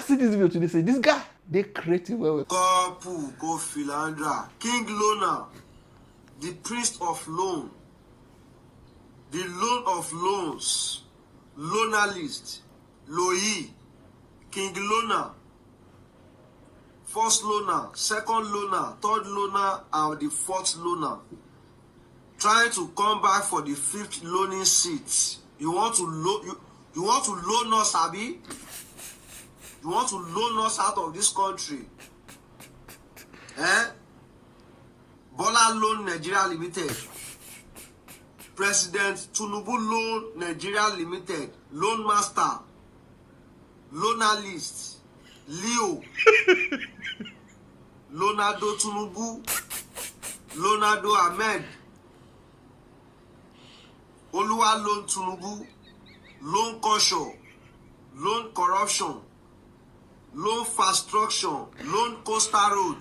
see this video today, say this guy, they creative well. Kopu, Kofilandra, King Lona, the priest of loan, the loan of loans, loanalist, Loyi, King Lona, first loaner, second loaner, third loaner, and the fourth loaner. Trying to come back for the fifth loaning seat. You want to loan us, Abi? You want to loan us out of this country? Bola Loan Nigeria Limited. President Tinubu Loan Nigeria Limited. Loan Master. Loanalist. Leo. Leonardo Tinubu. Leonardo Ahmed. Oluwa Loan Tinubu. Loan caution. Loan corruption. Loan construction. Loan coastal road.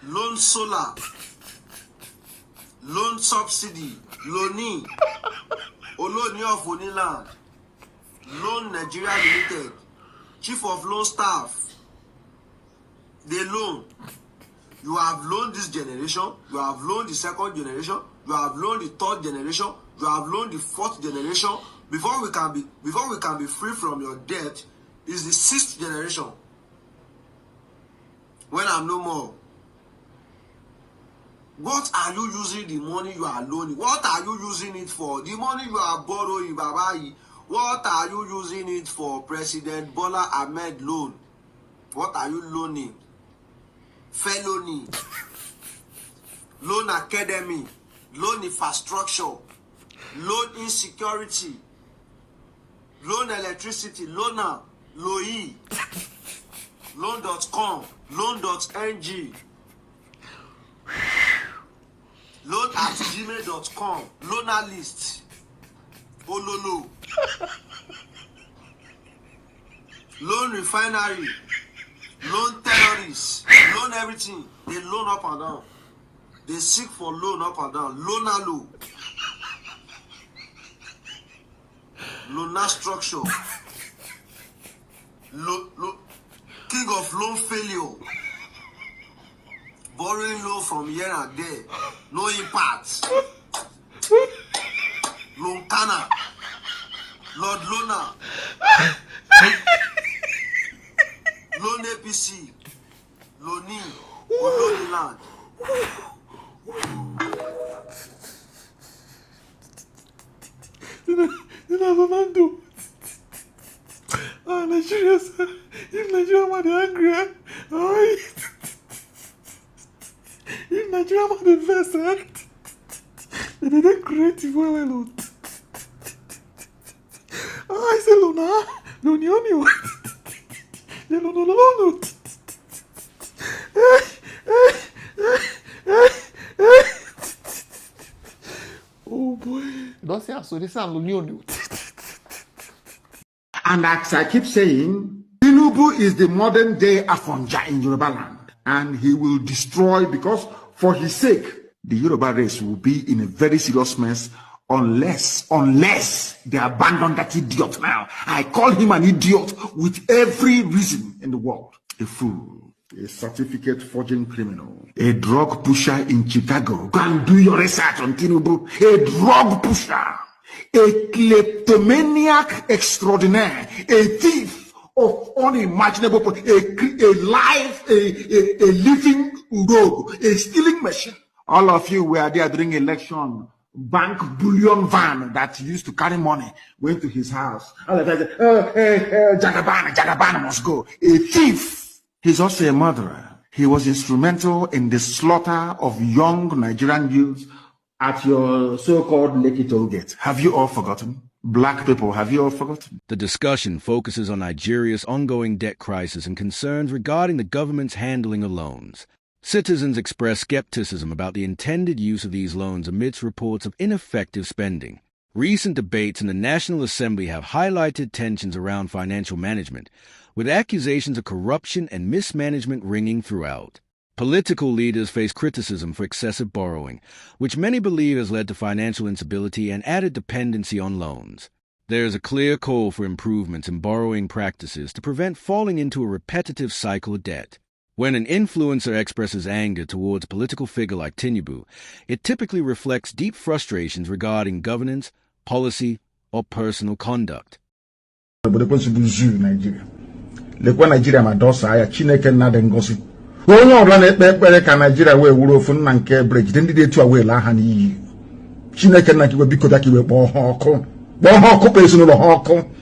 Loan solar. Loan subsidy. Loani. Oloni of Oniland. Loan Nigeria Limited. Chief of Loan Staff. They loan. You have loaned this generation. You have loaned the second generation. You have loaned the third generation. You have loaned the fourth generation. Before we can be free from your debt, is the sixth generation. When I'm no more. What are you using the money you are loaning? What are you using it for? The money you are borrowing, Babai. What are you using it for? President Bola Ahmed loan. What are you loaning? Felony. Loan academy. Loan infrastructure. Loan insecurity. Loan electricity. Loaner. Loyi. Loan.com. Loan.ng. Loan at gmail.com. Loaner list. Ololo. Loan refinery. Loan terrorists. Loan everything. They loan up and down. They seek for loan up and down. Loaner low. Loaner structure. King of loan failure. Borrowing loan from here and there. No impact. Loan Kana. Lord Lona. Loan APC. Loni. Oloni land. Nnamdi. Nigeria, sir. If Nigeria man dey angry, if Nigeria man dey vex, they dey creative well. I say Lona, Loni. No. Oh boy. Don't say so. This is Loni. And as I keep saying, Tinubu is the modern day Afonja in Yoruba land. And he will destroy, because for his sake, the Yoruba race will be in a very serious mess unless they abandon that idiot now. I call him an idiot with every reason in the world. A fool, a certificate forging criminal, a drug pusher in Chicago. Go and do your research on Tinubu. A drug pusher. A kleptomaniac extraordinaire, a thief of unimaginable, a living rogue, a stealing machine. All of you were there during election. Bank bullion van that used to carry money went to his house. All of them said, Jagaban must go. A thief. He's also a murderer. He was instrumental in the slaughter of young Nigerian youths at your so-called Lekki toll gate. Have you all forgotten? Black people, have you all forgotten? The discussion focuses on Nigeria's ongoing debt crisis and concerns regarding the government's handling of loans. Citizens express skepticism about the intended use of these loans amidst reports of ineffective spending. Recent debates in the National Assembly have highlighted tensions around financial management, with accusations of corruption and mismanagement ringing throughout. Political leaders face criticism for excessive borrowing, which many believe has led to financial instability and added dependency on loans. There is a clear call for improvements in borrowing practices to prevent falling into a repetitive cycle of debt. When an influencer expresses anger towards a political figure like Tinubu, it typically reflects deep frustrations regarding governance, policy, or personal conduct. Lekwa Nigeria ma dosa ya Chineke nnadị ngosi onye ọbụla na-ekpe ekpere ka Nigeria wee wuru ofu nna nke brejide ndị dị etu a wee laa ha n'iyi Chineke nna kiwe biko da kiwe kpọọ ha ọkụ kpọọ ha ọkụ kpọọ ezinụlọ ha ọkụ